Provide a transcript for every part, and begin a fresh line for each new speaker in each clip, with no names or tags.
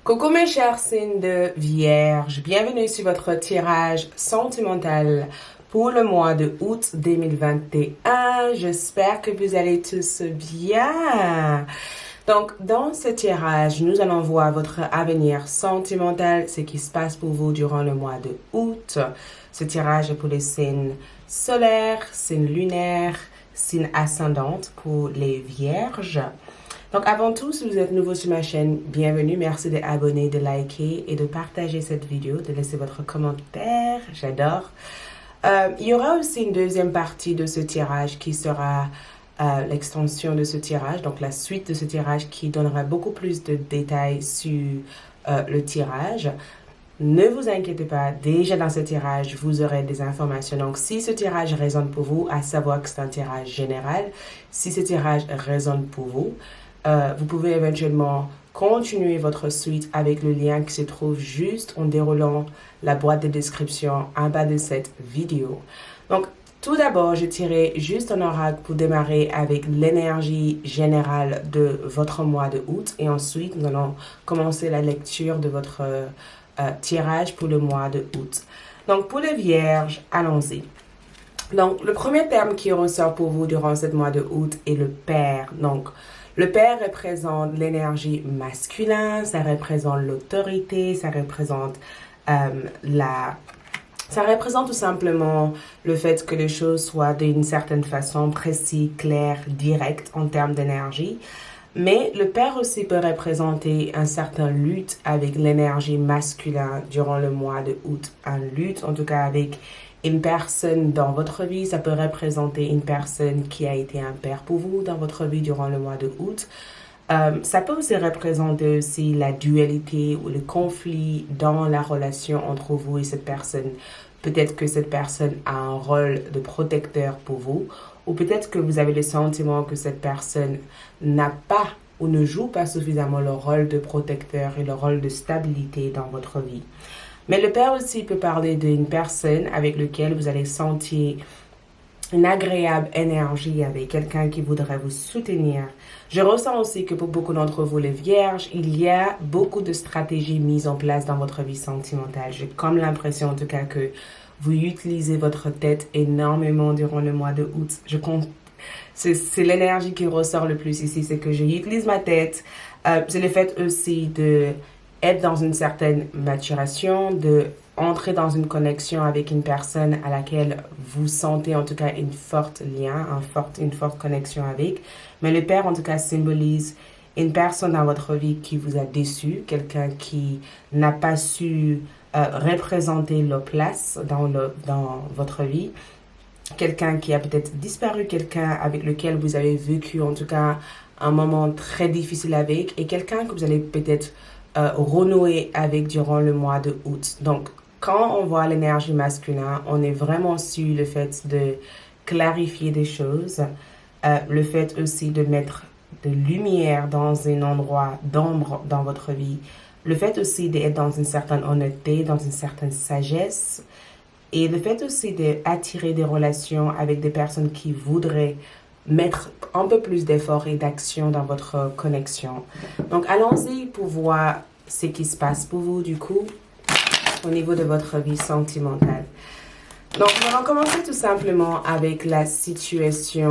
Coucou mes chers signes de Vierge, bienvenue sur votre tirage sentimental pour le mois de août 2021. J'espère que vous allez tous bien. Donc, dans ce tirage, nous allons voir votre avenir sentimental, ce qui se passe pour vous durant le mois de août. Ce tirage est pour les signes solaires, signes lunaires, signes ascendantes pour les vierges. Donc, avant tout, si vous êtes nouveau sur ma chaîne, bienvenue. Merci de abonner, de liker et de partager cette vidéo, de laisser votre commentaire. J'adore. Il y aura aussi une deuxième partie de ce tirage qui sera l'extension de ce tirage, donc la suite de ce tirage qui donnera beaucoup plus de détails sur le tirage. Ne vous inquiétez pas, déjà dans ce tirage, vous aurez des informations. Donc, si ce tirage résonne pour vous, à savoir que c'est un tirage général, si ce tirage résonne pour vous, vous pouvez éventuellement continuer votre suite avec le lien qui se trouve juste en déroulant la boîte de description en bas de cette vidéo. Donc, tout d'abord, je tirerai juste un oracle pour démarrer avec l'énergie générale de votre mois de août. Et ensuite, nous allons commencer la lecture de votre tirage pour le mois de août. Donc, pour les vierges, allons-y. Donc, le premier terme qui ressort pour vous durant ce mois de août est le père. Donc, le père représente l'énergie masculine, ça représente l'autorité, ça représente tout simplement le fait que les choses soient d'une certaine façon précises, claires, directes en termes d'énergie. Mais le père aussi peut représenter un certain lutte avec l'énergie masculine durant le mois de août. Un lutte, en tout cas avec une personne dans votre vie. Ça peut représenter une personne qui a été un père pour vous dans votre vie durant le mois de août. Ça peut aussi représenter aussi la dualité ou le conflit dans la relation entre vous et cette personne. Peut-être que cette personne a un rôle de protecteur pour vous, ou peut-être que vous avez le sentiment que cette personne n'a pas ou ne joue pas suffisamment le rôle de protecteur et le rôle de stabilité dans votre vie. Mais le père aussi peut parler d'une personne avec laquelle vous allez sentir une agréable énergie, avec quelqu'un qui voudrait vous soutenir. Je ressens aussi que pour beaucoup d'entre vous, les vierges, il y a beaucoup de stratégies mises en place dans votre vie sentimentale. J'ai comme l'impression en tout cas que vous utilisez votre tête énormément durant le mois de août. C'est l'énergie qui ressort le plus ici, c'est que j'utilise ma tête. C'est le fait aussi de être dans une certaine maturation, de entrer dans une connexion avec une personne à laquelle vous sentez en tout cas une forte lien, une forte connexion avec. Mais le père en tout cas symbolise une personne dans votre vie qui vous a déçu, quelqu'un qui n'a pas su représenter leur place dans votre vie, quelqu'un qui a peut-être disparu, quelqu'un avec lequel vous avez vécu en tout cas un moment très difficile avec, et quelqu'un que vous allez peut-être renouer avec durant le mois de août. Donc, quand on voit l'énergie masculine, on est vraiment sur le fait de clarifier des choses, le fait aussi de mettre de lumière dans un endroit d'ombre dans votre vie, le fait aussi d'être dans une certaine honnêteté, dans une certaine sagesse, et le fait aussi d'attirer des relations avec des personnes qui voudraient mettre un peu plus d'effort et d'action dans votre connexion. Donc, allons-y pour voir ce qui se passe pour vous, du coup, au niveau de votre vie sentimentale. Donc, nous allons commencer tout simplement avec la situation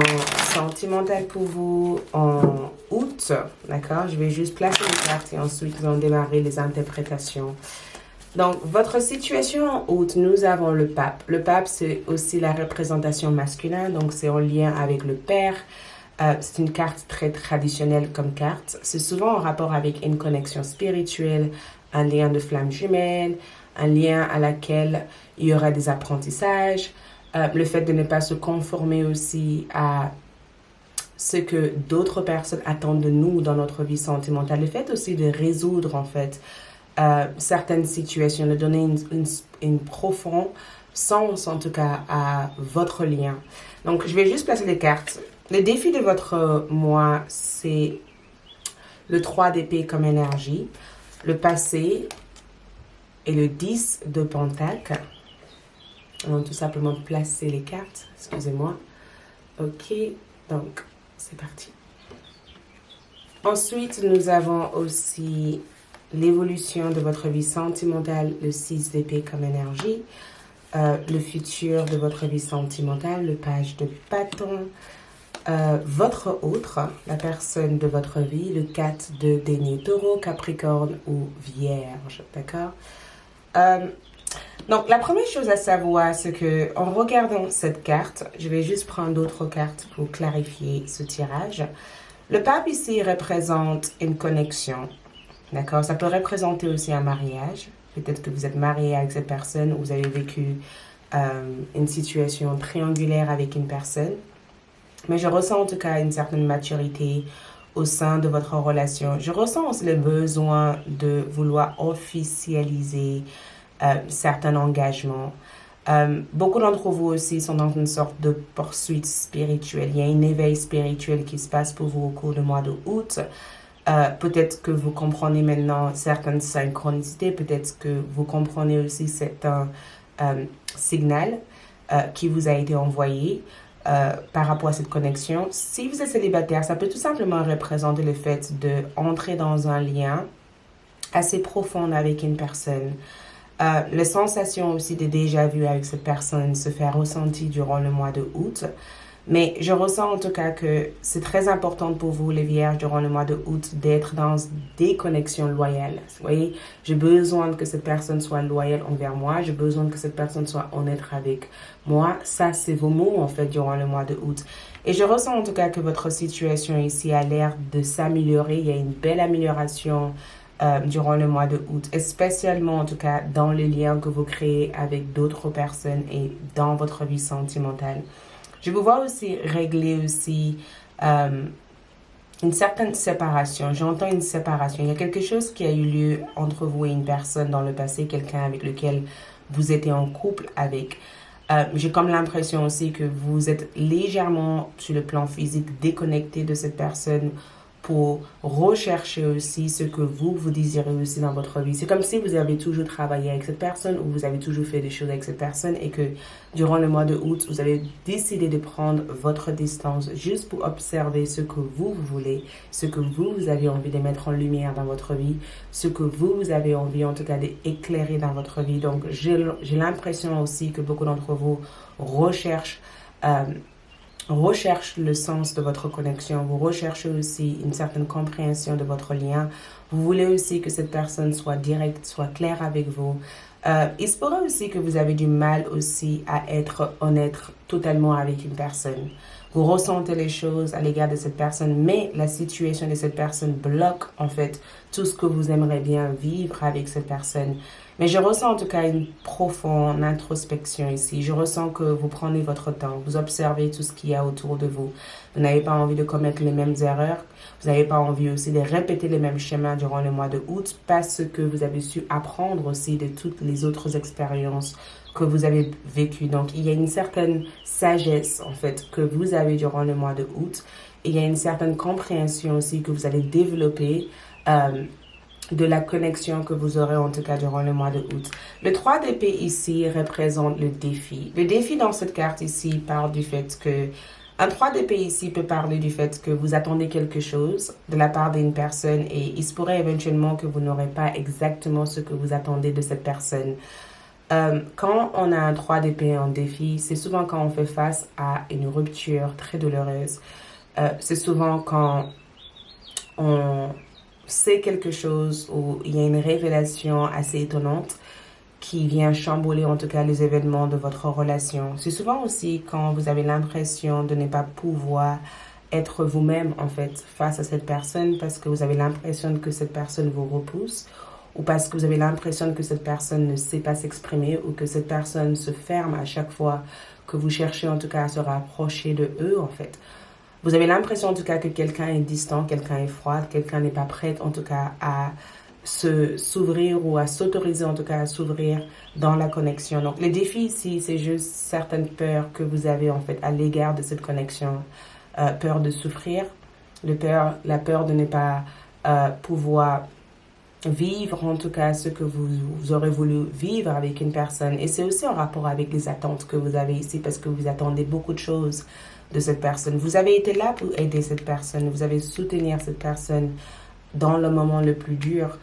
sentimentale pour vous en août. D'accord? Je vais juste placer les cartes et ensuite nous allons démarrer les interprétations. Donc, votre situation en août, nous avons le pape. Le pape, c'est aussi la représentation masculine, donc c'est en lien avec le père. C'est une carte très traditionnelle comme carte. C'est souvent en rapport avec une connexion spirituelle, un lien de flamme jumelle, un lien à laquelle il y aura des apprentissages. Le fait de ne pas se conformer aussi à ce que d'autres personnes attendent de nous dans notre vie sentimentale. Le fait aussi de résoudre en fait certaines situations, de donner une profonde sens en tout cas à votre lien. Donc je vais juste placer les cartes. Le défi de votre mois, c'est le 3 d'épée comme énergie, le passé et le 10 de pentacle. On va tout simplement placer les cartes, excusez-moi. Ok, donc c'est parti. Ensuite, nous avons aussi l'évolution de votre vie sentimentale, le 6 d'épée comme énergie, le futur de votre vie sentimentale, le page de bâton, votre autre, la personne de votre vie, le 4 de denier, taureau, capricorne ou vierge, d'accord? Donc, la première chose à savoir, c'est que en regardant cette carte, je vais juste prendre d'autres cartes pour clarifier ce tirage. Le pape ici représente une connexion, d'accord? Ça peut représenter aussi un mariage. Peut-être que vous êtes marié avec cette personne ou vous avez vécu une situation triangulaire avec une personne. Mais je ressens en tout cas une certaine maturité au sein de votre relation. Je ressens aussi le besoin de vouloir officialiser certains engagements. Beaucoup d'entre vous aussi sont dans une sorte de poursuite spirituelle. Il y a un éveil spirituel qui se passe pour vous au cours du mois d'août. Peut-être que vous comprenez maintenant certaines synchronicités. Peut-être que vous comprenez aussi certains signal qui vous a été envoyé par rapport à cette connexion. Si vous êtes célibataire, ça peut tout simplement représenter le fait d'entrer dans un lien assez profond avec une personne. Les sensations aussi de déjà-vu avec cette personne se fait ressentir durant le mois de août. Mais je ressens en tout cas que c'est très important pour vous, les vierges, durant le mois de août, d'être dans des connexions loyales. Vous voyez, j'ai besoin que cette personne soit loyale envers moi. J'ai besoin que cette personne soit honnête avec moi. Ça, c'est vos mots, en fait, durant le mois de août. Et je ressens en tout cas que votre situation ici a l'air de s'améliorer. Il y a une belle amélioration durant le mois de août, spécialement en tout cas dans les liens que vous créez avec d'autres personnes et dans votre vie sentimentale. Je vous vois aussi régler aussi une certaine séparation. J'entends une séparation. Il y a quelque chose qui a eu lieu entre vous et une personne dans le passé, quelqu'un avec lequel vous étiez en couple avec. J'ai comme l'impression aussi que vous êtes légèrement sur le plan physique déconnecté de cette personne pour rechercher aussi ce que vous désirez aussi dans votre vie. C'est comme si vous avez toujours travaillé avec cette personne ou vous avez toujours fait des choses avec cette personne et que durant le mois de août, vous avez décidé de prendre votre distance juste pour observer ce que vous voulez, ce que vous avez envie de mettre en lumière dans votre vie, ce que vous avez envie en tout cas d'éclairer dans votre vie. Donc, j'ai l'impression aussi que beaucoup d'entre vous recherchent le sens de votre connexion, vous recherchez aussi une certaine compréhension de votre lien, vous voulez aussi que cette personne soit directe, soit claire avec vous. Il se pourrait aussi que vous avez du mal aussi à être honnête totalement avec une personne. Vous ressentez les choses à l'égard de cette personne, mais la situation de cette personne bloque en fait tout ce que vous aimeriez bien vivre avec cette personne. Mais je ressens en tout cas une profonde introspection ici. Je ressens que vous prenez votre temps, vous observez tout ce qu'il y a autour de vous. Vous n'avez pas envie de commettre les mêmes erreurs. Vous n'avez pas envie aussi de répéter les mêmes schémas durant le mois de août parce que vous avez su apprendre aussi de toutes les autres expériences que vous avez vécues. Donc, il y a une certaine sagesse en fait que vous avez durant le mois de août. Et il y a une certaine compréhension aussi que vous allez développer de la connexion que vous aurez en tout cas durant le mois de août. Le 3 d'épée ici représente le défi. Le défi dans cette carte ici parle du fait que un 3 d'épée ici peut parler du fait que vous attendez quelque chose de la part d'une personne et il se pourrait éventuellement que vous n'aurez pas exactement ce que vous attendez de cette personne. Quand on a un 3 d'épée en défi, c'est souvent quand on fait face à une rupture très douloureuse. C'est souvent quand on sait quelque chose ou il y a une révélation assez étonnante qui vient chambouler en tout cas les événements de votre relation. C'est souvent aussi quand vous avez l'impression de ne pas pouvoir être vous-même en fait face à cette personne parce que vous avez l'impression que cette personne vous repousse ou parce que vous avez l'impression que cette personne ne sait pas s'exprimer ou que cette personne se ferme à chaque fois que vous cherchez en tout cas à se rapprocher de eux en fait. Vous avez l'impression en tout cas que quelqu'un est distant, quelqu'un est froid, quelqu'un n'est pas prêt en tout cas à s'ouvrir ou à s'autoriser en tout cas à s'ouvrir dans la connexion. Donc le défi ici, c'est juste certaines peurs que vous avez en fait à l'égard de cette connexion. Peur de souffrir, la peur de ne pas pouvoir vivre en tout cas ce que vous aurez voulu vivre avec une personne. Et c'est aussi en rapport avec les attentes que vous avez ici parce que vous attendez beaucoup de choses de cette personne. Vous avez été là pour aider cette personne, vous avez soutenir cette personne dans le moment le plus dur.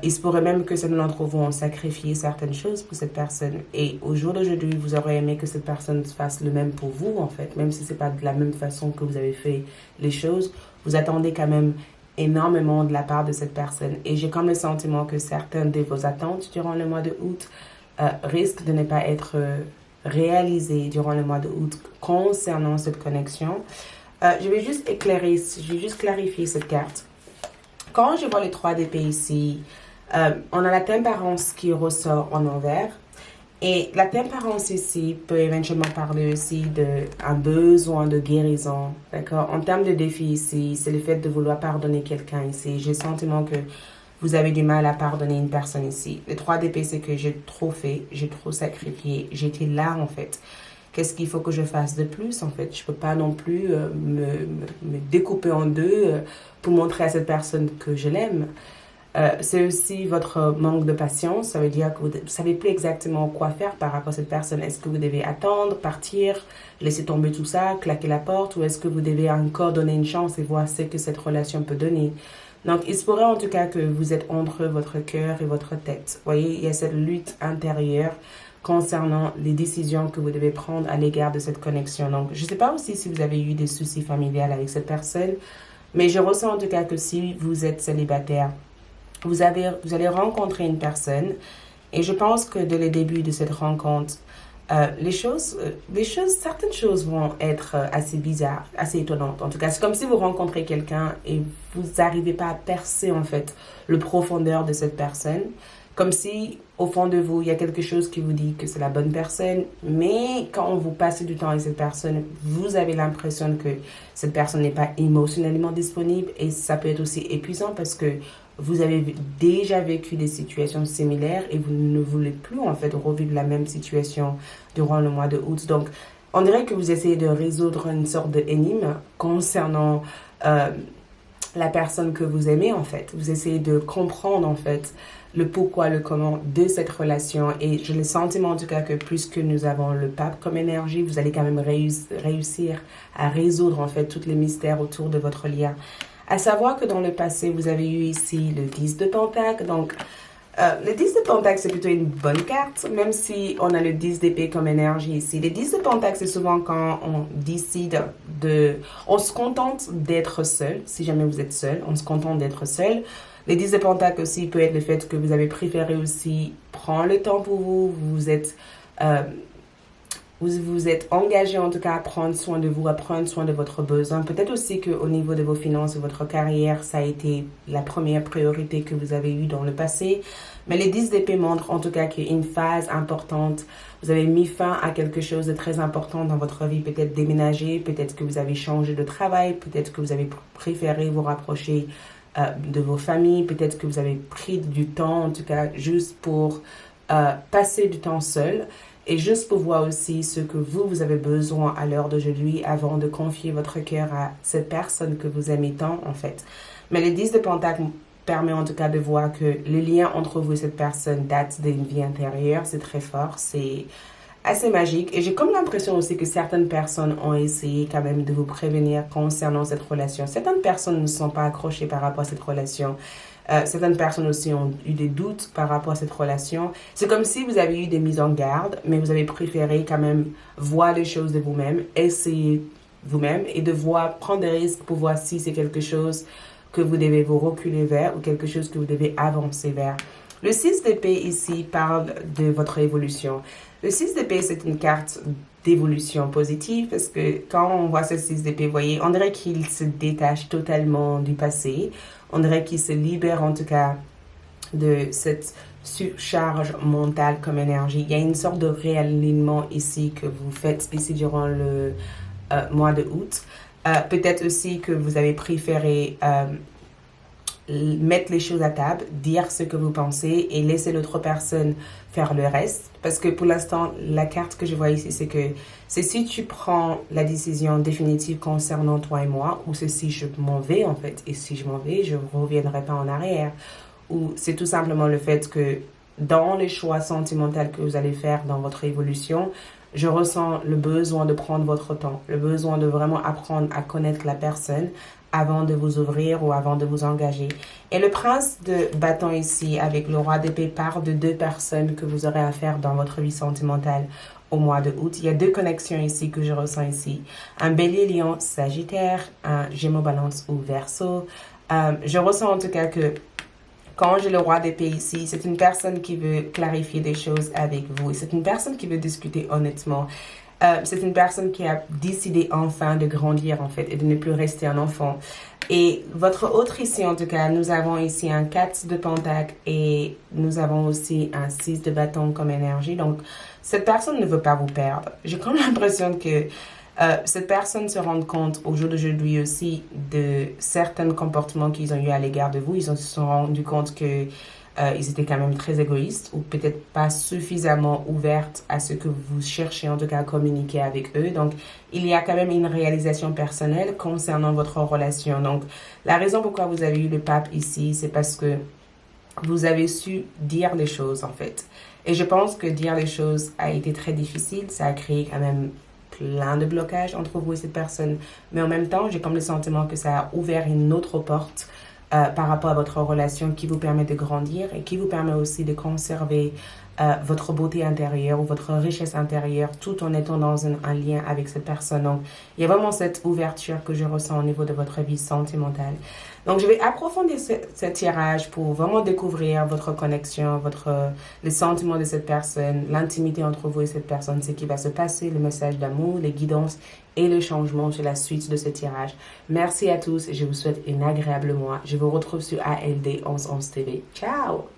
Il se pourrait même que certains d'entre vous ont sacrifié certaines choses pour cette personne. Et au jour d'aujourd'hui, vous aurez aimé que cette personne fasse le même pour vous, en fait. Même si c'est pas de la même façon que vous avez fait les choses, vous attendez quand même énormément de la part de cette personne. Et j'ai comme le sentiment que certaines de vos attentes durant le mois de août risquent de ne pas être réalisées durant le mois de août concernant cette connexion. Je vais juste clarifier cette carte. Quand je vois les 3 d'épée ici, on a la tempérance qui ressort en envers. Et la tempérance ici peut éventuellement parler aussi d'un besoin de guérison. D'accord? En termes de défi ici, c'est le fait de vouloir pardonner quelqu'un ici. J'ai le sentiment que vous avez du mal à pardonner une personne ici. Les 3 d'épée, c'est que j'ai trop fait, j'ai trop sacrifié, j'étais là en fait. Qu'est-ce qu'il faut que je fasse de plus, en fait? Je ne peux pas non plus me découper en deux pour montrer à cette personne que je l'aime. C'est aussi votre manque de patience. Ça veut dire que vous ne savez plus exactement quoi faire par rapport à cette personne. Est-ce que vous devez attendre, partir, laisser tomber tout ça, claquer la porte, ou est-ce que vous devez encore donner une chance et voir ce que cette relation peut donner? Donc, il se pourrait en tout cas que vous êtes entre votre cœur et votre tête. Vous voyez, il y a cette lutte intérieure concernant les décisions que vous devez prendre à l'égard de cette connexion. Donc, je ne sais pas aussi si vous avez eu des soucis familiales avec cette personne, mais je ressens en tout cas que si vous êtes célibataire, vous allez rencontrer une personne et je pense que dès le début de cette rencontre, certaines choses vont être assez bizarres, assez étonnantes. En tout cas, c'est comme si vous rencontrez quelqu'un et vous n'arrivez pas à percer en fait le profondeur de cette personne. Comme si, au fond de vous, il y a quelque chose qui vous dit que c'est la bonne personne, mais quand vous passez du temps avec cette personne, vous avez l'impression que cette personne n'est pas émotionnellement disponible et ça peut être aussi épuisant parce que vous avez déjà vécu des situations similaires et vous ne voulez plus en fait revivre la même situation durant le mois de août. Donc, on dirait que vous essayez de résoudre une sorte d'énigme concernant la personne que vous aimez en fait. Vous essayez de comprendre en fait le pourquoi, le comment de cette relation. Et j'ai le sentiment en tout cas que puisque nous avons le pape comme énergie, vous allez quand même réussir à résoudre en fait tous les mystères autour de votre lien. À savoir que dans le passé, vous avez eu ici le 10 de Pentacle. Donc, le 10 de Pentacle, c'est plutôt une bonne carte, même si on a le 10 d'épée comme énergie ici. Le 10 de Pentacle, c'est souvent quand on décide on se contente d'être seul, si jamais vous êtes seul, on se contente d'être seul. Le 10 de Pentacle aussi peut être le fait que vous avez préféré aussi prendre le temps pour vous, vous êtes engagé en tout cas à prendre soin de vous, à prendre soin de votre besoin. Peut-être aussi qu'au niveau de vos finances et votre carrière, ça a été la première priorité que vous avez eue dans le passé. Mais les 10 d'épée montrent en tout cas qu'il y a une phase importante. Vous avez mis fin à quelque chose de très important dans votre vie. Peut-être déménager, peut-être que vous avez changé de travail, peut-être que vous avez préféré vous rapprocher de vos familles, peut-être que vous avez pris du temps en tout cas juste pour passer du temps seul. Et juste pour voir aussi ce que vous avez besoin à l'heure d'aujourd'hui avant de confier votre cœur à cette personne que vous aimez tant, en fait. Mais le 10 de Pentacle permet en tout cas de voir que le lien entre vous et cette personne date d'une vie intérieure. C'est très fort, c'est assez magique. Et j'ai comme l'impression aussi que certaines personnes ont essayé quand même de vous prévenir concernant cette relation. Certaines personnes ne sont pas accrochées par rapport à cette relation. Certaines personnes aussi ont eu des doutes par rapport à cette relation. C'est comme si vous avez eu des mises en garde, mais vous avez préféré quand même voir les choses de vous-même, essayer vous-même et de prendre des risques pour voir si c'est quelque chose que vous devez vous reculer vers ou quelque chose que vous devez avancer vers. Le 6 d'épée ici parle de votre évolution. Le 6 d'épée, c'est une carte d'évolution positive parce que quand on voit ce 6 d'épée, vous voyez, on dirait qu'il se détache totalement du passé. On dirait qu'il se libère en tout cas de cette surcharge mentale comme énergie. Il y a une sorte de réalignement ici que vous faites ici durant le mois de août. Peut-être aussi que vous avez préféré mettre les choses à table, dire ce que vous pensez et laisser l'autre personne faire le reste. Parce que pour l'instant, la carte que je vois ici, c'est si tu prends la décision définitive concernant toi et moi, ou c'est si je m'en vais en fait, et si je m'en vais, je ne reviendrai pas en arrière. Ou c'est tout simplement le fait que dans les choix sentimentaux que vous allez faire dans votre évolution, je ressens le besoin de prendre votre temps, le besoin de vraiment apprendre à connaître la personne, avant de vous ouvrir ou avant de vous engager. Et le prince de bâton ici, avec le roi d'épée, parle de deux personnes que vous aurez à faire dans votre vie sentimentale au mois de août. Il y a deux connexions ici que je ressens ici. Un bélier, lion, sagittaire, un gémeaux, balance ou verseau. Je ressens en tout cas que quand j'ai le roi d'épée ici, c'est une personne qui veut clarifier des choses avec vous. Et c'est une personne qui veut discuter honnêtement. C'est une personne qui a décidé enfin de grandir en fait et de ne plus rester un enfant. Et votre autre ici en tout cas, nous avons ici un 4 de pentacle et nous avons aussi un 6 de bâton comme énergie. Donc cette personne ne veut pas vous perdre. J'ai comme l'impression que cette personne se rend compte au jour d'aujourd'hui aussi de certains comportements qu'ils ont eu à l'égard de vous. Ils se sont rendus compte que ils étaient quand même très égoïstes ou peut-être pas suffisamment ouvertes à ce que vous cherchez en tout cas à communiquer avec eux. Donc, il y a quand même une réalisation personnelle concernant votre relation. Donc, la raison pourquoi vous avez eu le pape ici, c'est parce que vous avez su dire les choses en fait. Et je pense que dire les choses a été très difficile. Ça a créé quand même plein de blocages entre vous et cette personne. Mais en même temps, j'ai comme le sentiment que ça a ouvert une autre porte par rapport à votre relation qui vous permet de grandir et qui vous permet aussi de conserver votre beauté intérieure ou votre richesse intérieure tout en étant dans un lien avec cette personne. Donc, il y a vraiment cette ouverture que je ressens au niveau de votre vie sentimentale. Donc, je vais approfondir ce tirage pour vraiment découvrir votre connexion, les sentiments de cette personne, l'intimité entre vous et cette personne, ce qui va se passer, le message d'amour, les guidances et le changement sur la suite de ce tirage. Merci à tous et je vous souhaite un agréable mois. Je vous retrouve sur ALD 1111 TV. Ciao!